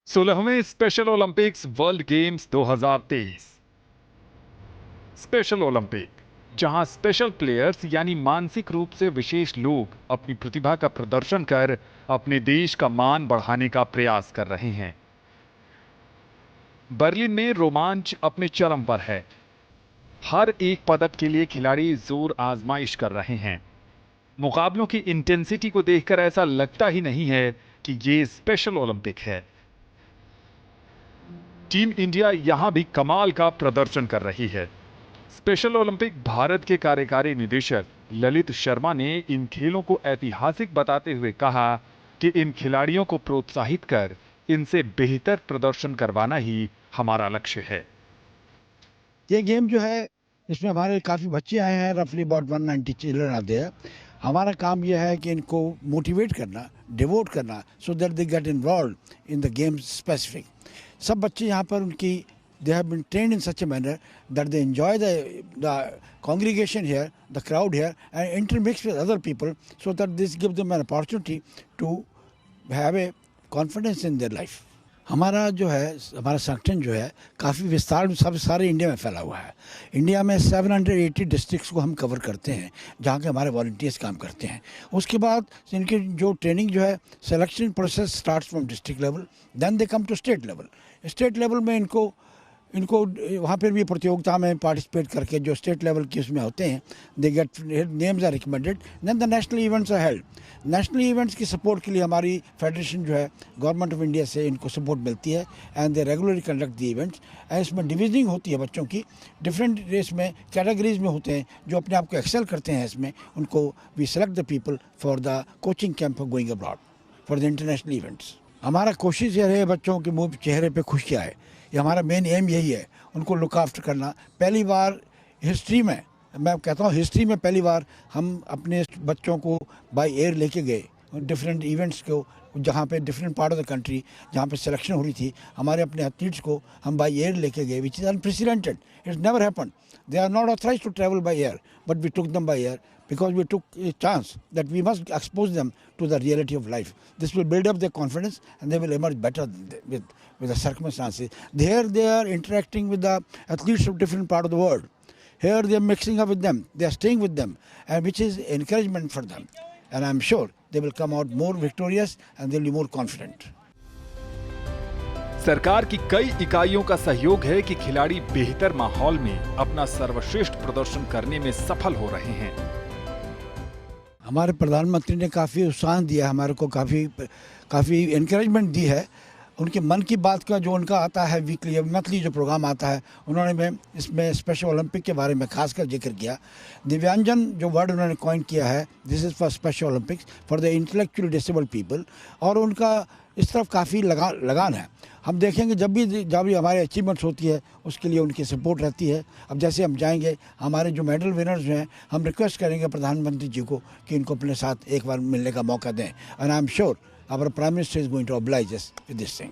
16वें special Olympics world games 2023। Special Olympic, जहां special players यानी मानसिक रूप से विशेष लोग अपनी प्रतिभा का प्रदर्शन कर अपने देश का मान बढ़ाने का प्रयास कर रहे हैं। बर्लिन में रोमांच अपने चरम पर है। हर एक पदक के लिए खिलाड़ी जोर आजमाइश कर रहे हैं। मुकाबलों की इंटेंसिटी को देखकर ऐसा लगता ही नहीं है कि ये स्पेशल ओलंपिक है। टीम इंडिया यहां भी कमाल का प्रदर्शन कर रही है। स्पेशल ओलंपिक भारत के कार्यकारी निदेशक ललित शर्मा ने इन खेलों को ऐतिहासिक बताते हुए कहा कि इन खिलाड़ियों को प्रोत्साहित कर इनसे बेहतर प्रदर्शन करवाना ही हमारा लक्ष्य है। ये गेम जो है इसमें हमारे काफ़ी बच्चे आए हैं, रफली अबाउट 190 चिल्ड्रन आते हैं। हमारा काम यह है कि इनको मोटिवेट करना, डिवोट करना, so that they get involve in the game specific. सब बच्चे यहाँ पर उनकी they have been trained in such a manner that they enjoy the congregation here, the crowd here, and intermix with other people, so that this gives them an opportunity to have a confidence in their life. हमारा जो है हमारा संगठन जो है काफ़ी विस्तार में सब सारे इंडिया में फैला हुआ है। इंडिया में 780 डिस्ट्रिक्ट्स को हम कवर करते हैं, जहाँ के हमारे वॉलंटियर्स काम करते हैं। उसके बाद इनकी जो ट्रेनिंग जो है, selection process starts from district level, then they come to state level. State level में इनको वहाँ पर भी प्रतियोगिता में पार्टिसिपेट करके जो स्टेट लेवल की उसमें होते हैं, they get names are recommended, then the national events are held. National events की सपोर्ट के लिए हमारी फेडरेशन जो है गवर्नमेंट ऑफ इंडिया से इनको सपोर्ट मिलती है, and they regularly conduct the events. And इसमें डिविजनिंग होती है बच्चों की, डिफरेंट रेस में कैटेगरीज में होते हैं। जो अपने आप को एक्सेल करते हैं इसमें, उनको we select the people for the coaching camp for going abroad for the international events. हमारा कोशिश ये रहे बच्चों के मुँह चेहरे पर खुशी आए, ये हमारा मेन एम यही है, उनको लुक आफ्टर करना। पहली बार हिस्ट्री में, मैं कहता हूँ हिस्ट्री में पहली बार हम अपने बच्चों को बाय एयर लेके गए डिफरेंट इवेंट्स को, जहाँ पे different part of the country जहाँ पे सिलेक्शन हो रही थी, हमारे अपने एथलीट्स को हम बाय एयर लेके गए, which is unprecedented, it's never happened. They are not authorised to travel by air, but we took them by air because we took a chance that we must expose them to the reality of life. This will build up their confidence and they will emerge better with the circumstances. There they are interacting with the athletes of different part of the world. Here they are mixing up with them, they are staying with them, and which is encouragement for them. And I am sure they will come out more victorious and they will be more confident. सरकार की कई इकाइयों का सहयोग है कि खिलाड़ी बेहतर माहौल में अपना सर्वश्रेष्ठ प्रदर्शन करने में सफल हो रहे हैं। हमारे प्रधानमंत्री ने काफ़ी उत्साह दिया, हमारे को काफ़ी इनकरेजमेंट दी है। उनके मन की बात का जो उनका आता है वीकली मंथली जो प्रोग्राम आता है, उन्होंने में इसमें स्पेशल ओलंपिक के बारे में खासकर जिक्र किया। दिव्यांजन जो वर्ड उन्होंने कॉइन किया है, this is for special Olympics for the intellectually disabled people, और उनका इस तरफ काफ़ी लगान है। हम देखेंगे जब भी हमारे अचीवमेंट्स होती है, उसके लिए उनकी सपोर्ट रहती है। अब जैसे हम जाएंगे, हमारे जो मेडल विनर्स हैं, हम रिक्वेस्ट करेंगे प्रधानमंत्री जी को कि इनको अपने साथ एक बार मिलने का मौका दें, and I am sure our prime minister is going to oblige us with this thing.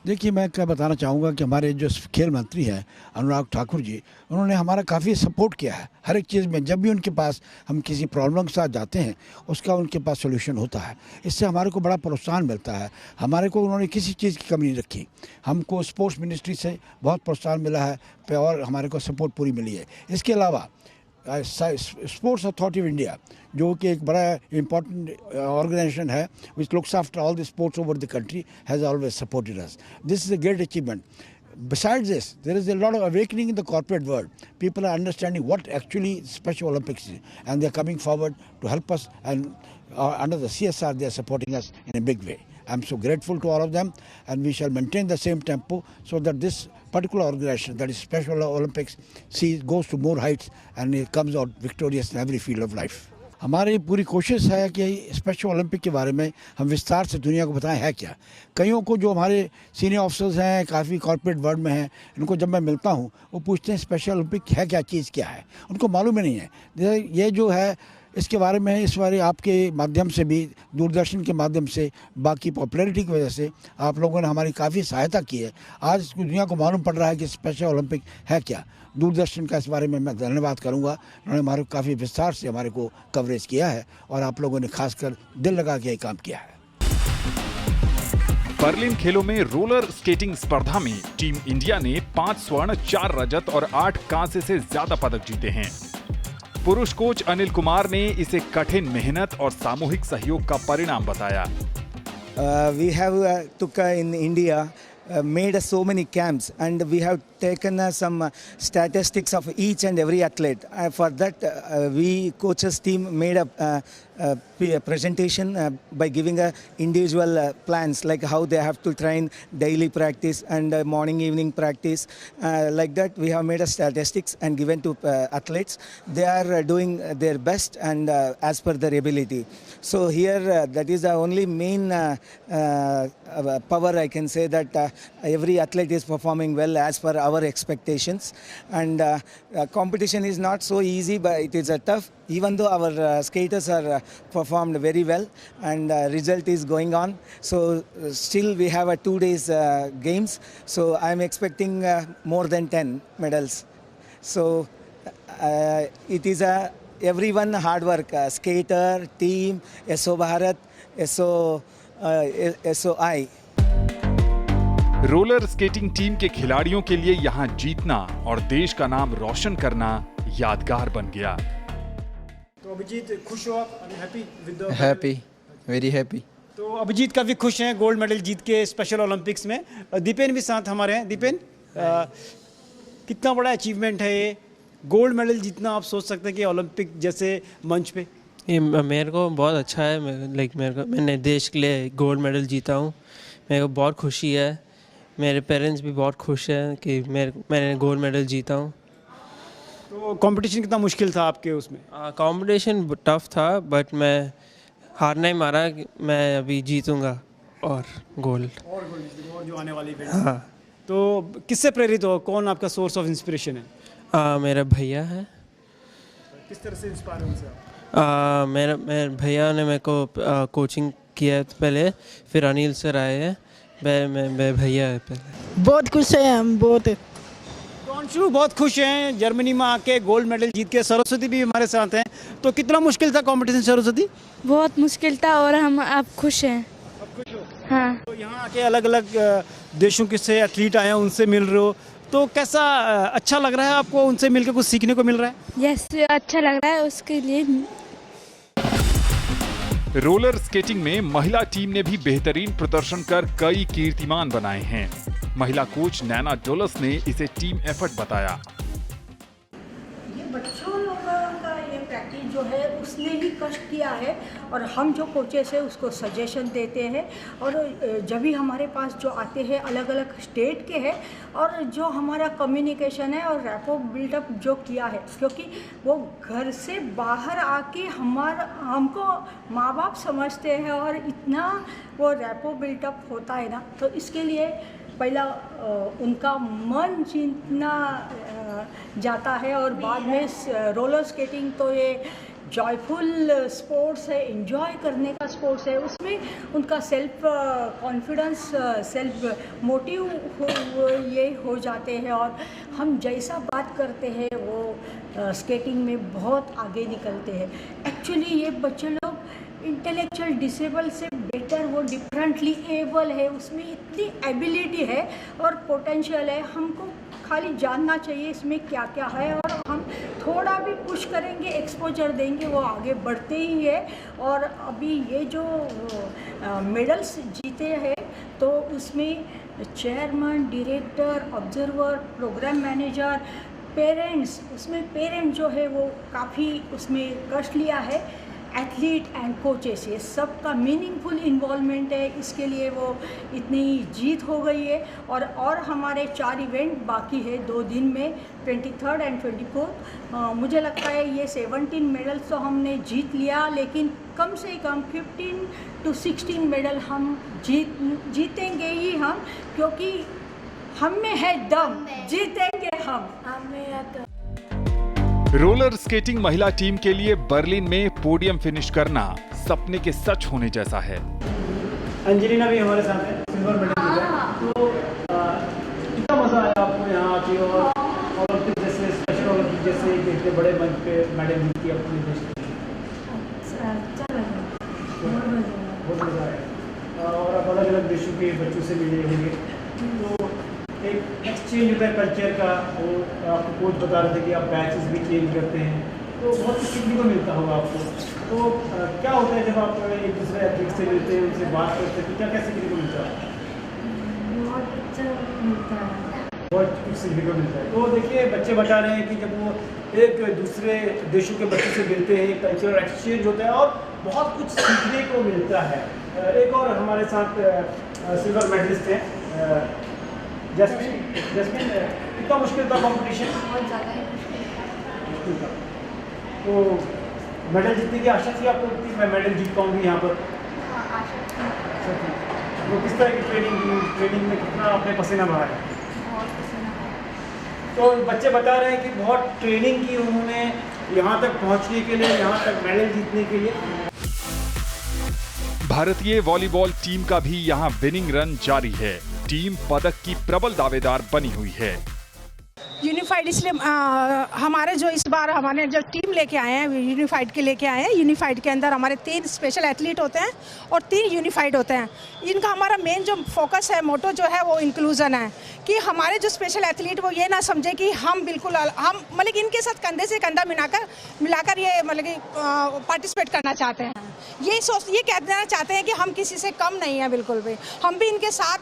देखिए, मैं क्या बताना चाहूँगा कि हमारे जो खेल मंत्री हैं अनुराग ठाकुर जी, उन्होंने हमारा काफ़ी सपोर्ट किया है हर एक चीज़ में। जब भी उनके पास हम किसी प्रॉब्लम के साथ जाते हैं, उसका उनके पास सोल्यूशन होता है। इससे हमारे को बड़ा प्रोत्साहन मिलता है। हमारे को उन्होंने किसी चीज़ की कमी नहीं रखी। हमको स्पोर्ट्स मिनिस्ट्री से बहुत प्रोत्साहन मिला है और हमारे को सपोर्ट पूरी मिली है। इसके अलावा स्पोर्ट्स अथॉरिटी ऑफ इंडिया, जो कि एक बड़ा इम्पॉर्टेंट ऑर्गेनाइजेशन है which looks after all the sports over the country, has always supported us. This is a great achievement. Besides this, there is a lot of awakening in the corporate world. People are understanding what actually Special Olympics is, and they are coming forward to help us, and under the CSR they are supporting us in a big way. I am so grateful to all of them, and we shall maintain the same tempo so that this particular organization, that is Special Olympics, goes to more heights and it comes out victorious in every field of life. हमारी पूरी कोशिश है कि special Olympic के बारे में हम विस्तार से दुनिया को बताएं है क्या। कईयों को जो हमारे सीनियर ऑफिसर्स हैं, काफ़ी कॉर्पोरेट वर्ल्ड में हैं, इनको जब मैं मिलता हूं, वो पूछते हैं स्पेशल ओलंपिक है क्या, चीज़ क्या है, उनको मालूम ही नहीं है। ये जो है इसके बारे में इस बार आपके माध्यम से भी, दूरदर्शन के माध्यम से, बाकी पॉपुलैरिटी की वजह से आप लोगों ने हमारी काफ़ी सहायता की है। आज दुनिया को मालूम पड़ रहा है कि स्पेशल ओलंपिक है क्या। दूरदर्शन का इस बारे में मैं धन्यवाद करूंगा, उन्होंने हमारे काफ़ी विस्तार से हमारे को कवरेज किया है, और आप लोगों ने खासकर दिल लगा के काम किया है। बर्लिन खेलों में रोलर स्केटिंग स्पर्धा में टीम इंडिया ने 5 स्वर्ण, 4 रजत और 8 कांसे से ज्यादा पदक जीते हैं। पुरुष कोच अनिल कुमार ने इसे कठिन मेहनत और सामूहिक सहयोग का परिणाम बताया। We have in India made so many camps, and we have taken some statistics of each and every athlete. For that, we coaches team made a presentation by giving individual plans, like how they have to train, daily practice and morning evening practice. Like that, we have made a statistics and given to athletes. They are doing their best and as per their ability. So here, that is the only main power I can say, that every athlete is performing well as per our expectations. And competition is not so easy, but it is tough. Even though our skaters are performed very well, and result is going on, so still we have 2 days games. So I am expecting more than 10 medals. So it is everyone hard work, skater, team, SO Bharat, SOI. Roller skating team के खिलाड़ियों के लिए यहां जीतना और देश का नाम रोशन करना यादगार बन गया। तो अभिजीत, खुश हो आप? Happy with the happy, very happy. तो अभिजीत काफ़ी खुश हैं गोल्ड मेडल जीत के स्पेशल ओलंपिक्स में। दीपेन भी साथ हमारे हैं। दीपेन, कितना बड़ा अचीवमेंट है ये गोल्ड मेडल जीतना? आप सोच सकते हैं कि ओलंपिक जैसे मंच पे ये मेरे को बहुत अच्छा है। मैंने देश के लिए गोल्ड मेडल जीता हूँ। मेरे को बहुत खुशी है। मेरे पेरेंट्स भी बहुत खुश हैं कि मैंने गोल्ड मेडल जीता हूँ। तो कंपटीशन कितना मुश्किल था आपके उसमें? कंपटीशन टफ था, बट मैं हार नहीं मारा। मैं अभी जीतूंगा और गोल्ड और जो आने वाली इवेंट। हाँ। तो किससे प्रेरित हो? कौन आपका सोर्स ऑफ इंस्पिरेशन है? मेरा भैया है। किस तरह से इंस्पायर उनसे आप? मेरे भैया ने मेरे को कोचिंग किया है पहले, फिर अनिल सर आए हैं। मैं भैया है पहले। बहुत खुश हैं हम, बहुत। तो अंशु बहुत खुश हैं जर्मनी में आके गोल्ड मेडल जीत के। सरस्वती भी हमारे साथ हैं। तो कितना मुश्किल था कंपटीशन सरस्वती? बहुत मुश्किल था और हम अब खुश हैं। अब खुश हो? हाँ। तो यहाँ आके अलग अलग देशों के से एथलीट आए हैं, उनसे मिल रहे हो, तो कैसा अच्छा लग रहा है आपको? उनसे मिलकर कुछ सीखने को मिल रहा है? यस, अच्छा लग रहा है उसके लिए। रोलर स्केटिंग में महिला टीम ने भी बेहतरीन प्रदर्शन कर कई कीर्तिमान बनाए हैं। महिला कोच नैना डोलस ने इसे टीम एफर्ट बताया। ये बच्चों लोगों का ये प्रैक्टिस जो है उसने ही कष्ट किया है, और हम जो कोचेस है उसको सजेशन देते हैं। और जब भी हमारे पास जो आते हैं अलग अलग स्टेट के हैं, और जो हमारा कम्युनिकेशन है और रैपो बिल्डअप जो किया है, क्योंकि वो घर से बाहर आके हमको माँ बाप समझते हैं, और इतना वो रैपो बिल्डअप होता है ना, तो इसके लिए पहला उनका मन जीतना जाता है। और बाद में रोलर स्केटिंग तो ये जॉयफुल स्पोर्ट्स है, एंजॉय करने का स्पोर्ट्स है। उसमें उनका सेल्फ कॉन्फिडेंस, सेल्फ मोटिव ये हो जाते हैं, और हम जैसा बात करते हैं वो स्केटिंग में बहुत आगे निकलते हैं। एक्चुअली ये बच्चे लोग इंटेलेक्चुअल डिसेबल से बेटर, वो डिफरेंटली एबल है, उसमें इतनी एबिलिटी है और पोटेंशियल है। हमको खाली जानना चाहिए इसमें क्या क्या है, और हम थोड़ा भी पुश करेंगे, एक्सपोजर देंगे, वो आगे बढ़ते ही है। और अभी ये जो मेडल्स जीते हैं, तो उसमें chairman, director, observer, programme manager, parents, उसमें पेरेंट जो है वो काफ़ी उसमें कष्ट लिया है। एथलीट एंड कोचेस, ये सब का मीनिंगफुल इन्वॉल्वमेंट है, इसके लिए वो इतनी जीत हो गई है। और हमारे 4 इवेंट बाकी है 2 दिन में, 23 एंड 24। मुझे लगता है ये 17 मेडल्स तो हमने जीत लिया, लेकिन कम से कम 15 to 16 मेडल हम जीतेंगे ही हम, क्योंकि हम में है दम, जीतेंगे हम। रोलर स्केटिंग महिला टीम के लिए बर्लिन में पोडियम फिनिश करना सपने के सच होने जैसा है। अंजलिना भी हमारे साथ है, सिल्वर मेडल जीता। तो कितना मजा आया आपको यहाँ आके, और ओलंपिक जैसे स्पेशल ओलंपिक जैसे इतने बड़े मंच पे मेडल जीती अपने देश के लिए? अच्छा लगा, बहुत मजा आया। बहुत मजा आया। और अब अलग अलग देशों के बच्चों से मिले होंगे, तो एक एक्सचेंज होता है कल्चर का, वो आपको कोच बता रहे थे कि आप बैचेस भी चेंज करते हैं, तो बहुत कुछ सीखने को मिलता होगा आपको। तो क्या होता है जब आप एक दूसरे एथलीट से मिलते हैं, उनसे बात करते हैं, तो क्या क्या सीखने को मिलता है? बहुत अच्छा मिलता है। बहुत कुछ सीखने को मिलता है। तो देखिए बच्चे बता रहे हैं कि जब वो एक दूसरे देशों के बच्चों से मिलते हैं, कल्चरल एक्सचेंज होता है और बहुत कुछ सीखने को मिलता है। एक और हमारे साथ सिल्वर मेडलिस्ट हैं, जैस्मिन, कितना मुश्किल था कॉम्पिटिशन? बहुत ज़्यादा है। मुश्किल था। तो मेडल जीतने की आशा थी आपको कि मैं मेडल जीत पाऊंगी यहाँ पर? आशा थी। तो किस तरह की ट्रेनिंग में कितना आपने पसीना बहाया है? तो बच्चे बता रहे हैं कि बहुत ट्रेनिंग की उन्होंने यहाँ तक पहुँचने के लिए, यहाँ तक मेडल जीतने के लिए। भारतीय वॉलीबॉल टीम का भी यहाँ विनिंग रन जारी है। टीम पदक की प्रबल दावेदार बनी हुई है। यूनिफाइड इसलिए हमारे जो इस बार हमारे जो टीम लेके आए हैं यूनिफाइड के लेके आए हैं। यूनिफाइड के अंदर हमारे 3 स्पेशल एथलीट होते हैं और 3 यूनिफाइड होते हैं। इनका हमारा मेन जो फोकस है, मोटो जो है वो इंक्लूजन है, कि हमारे जो स्पेशल एथलीट वो ये ना समझे कि हम बिल्कुल हम मतलब इनके साथ कंधे से कंधा मिलाकर ये मतलब कि पार्टिसिपेट करना चाहते हैं। ये कह देना चाहते हैं कि हम किसी से कम नहीं है, बिल्कुल भी हम भी इनके साथ।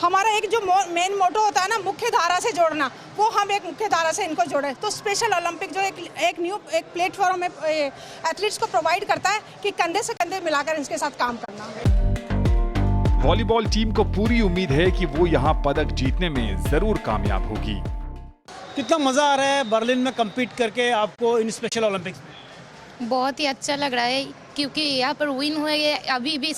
हमारा एक जो मेन मोटो होता है ना, मुख्य धारा से जोड़ना, वो हम एक मुख्य धारा से इनको जोड़े। तो स्पेशल ओलंपिक जो एक प्लेटफॉर्म एथलीट्स को प्रोवाइड करता है कि कंधे से कंधे मिलाकर इनके साथ काम करना। वॉलीबॉल टीम को पूरी उम्मीद है कि वो यहाँ पदक जीतने में जरूर कामयाब होगी। कितना मज़ा आ रहा है बर्लिन में कम्पीट करके आपको इन स्पेशल ओलंपिक्स में? बहुत ही अच्छा लग रहा है, क्योंकि यहाँ पर विन हुए, अभी भी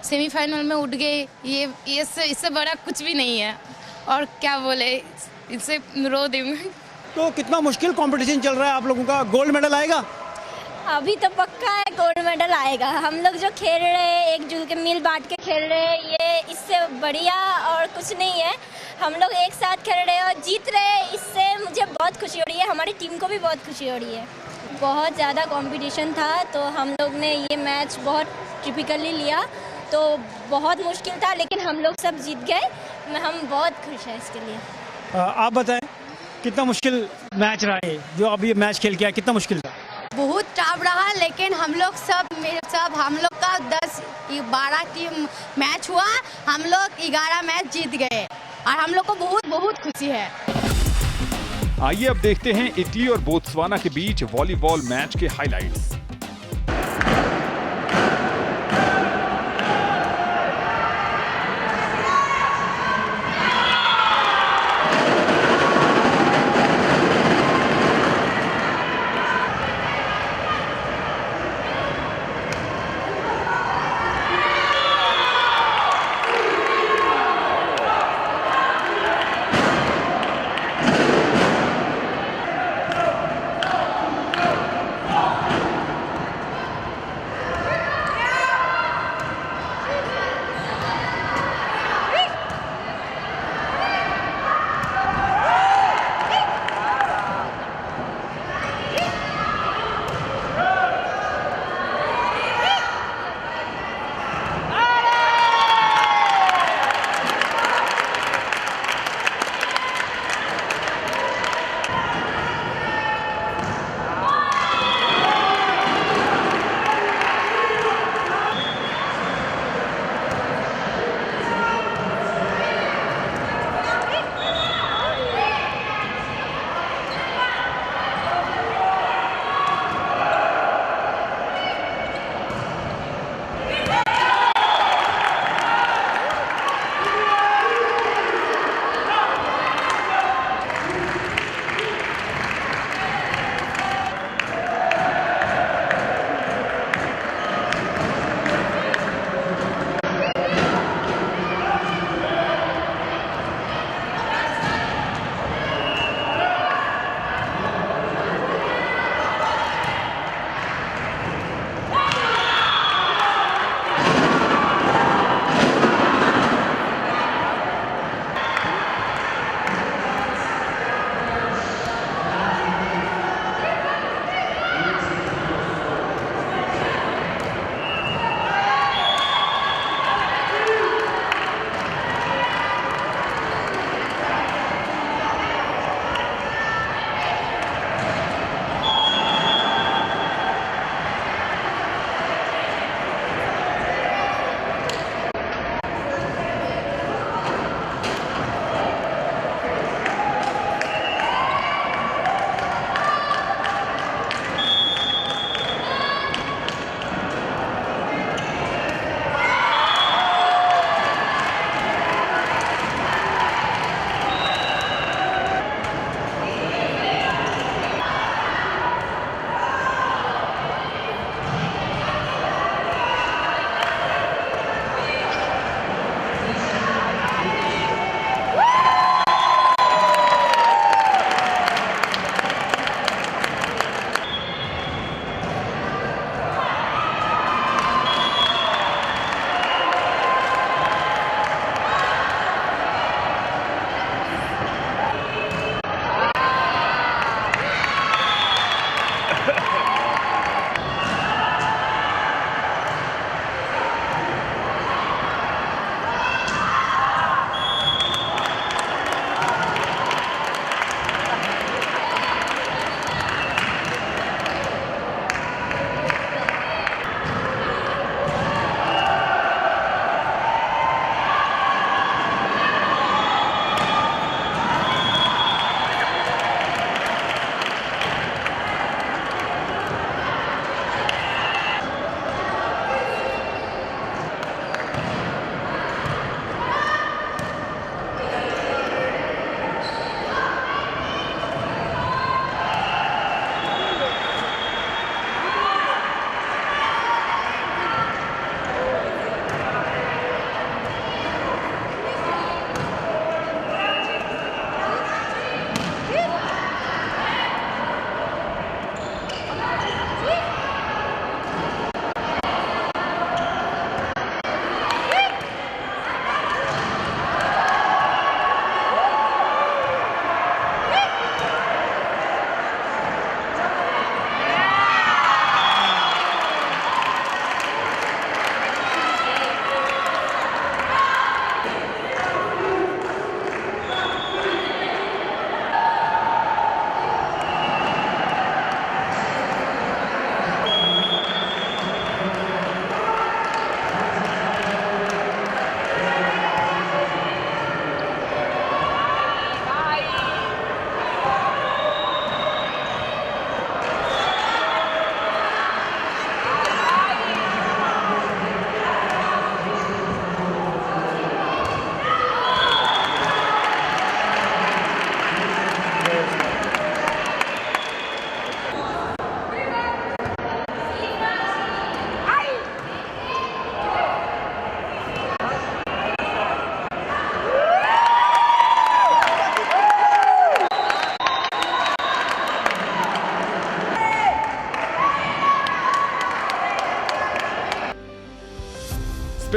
सेमीफाइनल में उठ गए। ये इससे बड़ा कुछ भी नहीं है, और क्या बोले, इससे रो दूंगी। तो कितना मुश्किल कंपटीशन चल रहा है आप लोगों का? गोल्ड मेडल आएगा? अभी तो पक्का है गोल्ड मेडल आएगा। हम लोग जो खेल रहे हैं, एकजुट के मिल बांट के खेल रहे हैं, ये इससे बढ़िया और कुछ नहीं है। हम लोग एक साथ खेल रहे हैं और जीत रहे हैं, इससे मुझे बहुत खुशी हो रही है, हमारी टीम को भी बहुत खुशी हो रही है। बहुत ज़्यादा कंपटीशन था, तो हम लोग ने ये मैच बहुत टिपिकली लिया, तो बहुत मुश्किल था, लेकिन हम लोग सब जीत गए। हम बहुत खुश हैं इसके लिए। आप बताएं कितना मुश्किल मैच रहा है जो अब ये मैच खेल के आया, कितना मुश्किल था? बहुत टफ रहा, लेकिन हम लोग हम लोग का 10-12 टीम मैच हुआ, हम लोग 11 मैच जीत गए और हम लोग को बहुत बहुत खुशी है। आइए अब देखते हैं इटली और बोत्सवाना के बीच वॉलीबॉल मैच के हाइलाइट्स।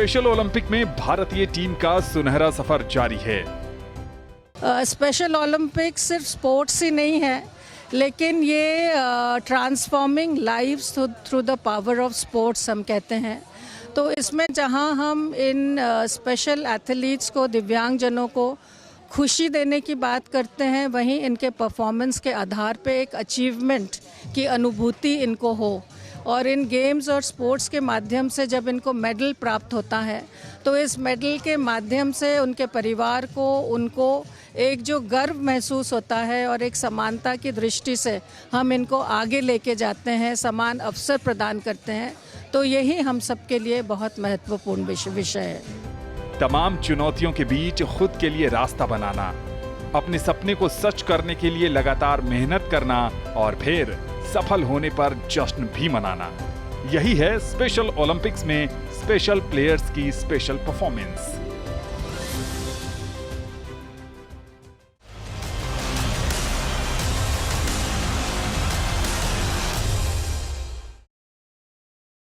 स्पेशल ओलंपिक में भारतीय टीम का सुनहरा सफर जारी है। स्पेशल ओलंपिक सिर्फ स्पोर्ट्स ही नहीं है, लेकिन ये transforming lives through the power of sports हम कहते हैं। तो इसमें जहां हम इन स्पेशल एथलीट्स को, दिव्यांगजनों को खुशी देने की बात करते हैं, वहीं इनके परफॉर्मेंस के आधार पे एक अचीवमेंट की अनुभूति इनको हो। और इन गेम्स और स्पोर्ट्स के माध्यम से जब इनको मेडल प्राप्त होता है तो इस मेडल के माध्यम से उनके परिवार को, उनको एक जो गर्व महसूस होता है और एक समानता की दृष्टि से हम इनको आगे लेके जाते हैं, समान अवसर प्रदान करते हैं। तो यही हम सबके लिए बहुत महत्वपूर्ण विषय है। तमाम चुनौतियों के बीच खुद के लिए रास्ता बनाना, अपने सपने को सच करने के लिए लगातार मेहनत करना और फिर सफल होने पर जश्न भी मनाना, यही है स्पेशल ओलंपिक्स में स्पेशल प्लेयर्स की स्पेशल परफॉर्मेंस।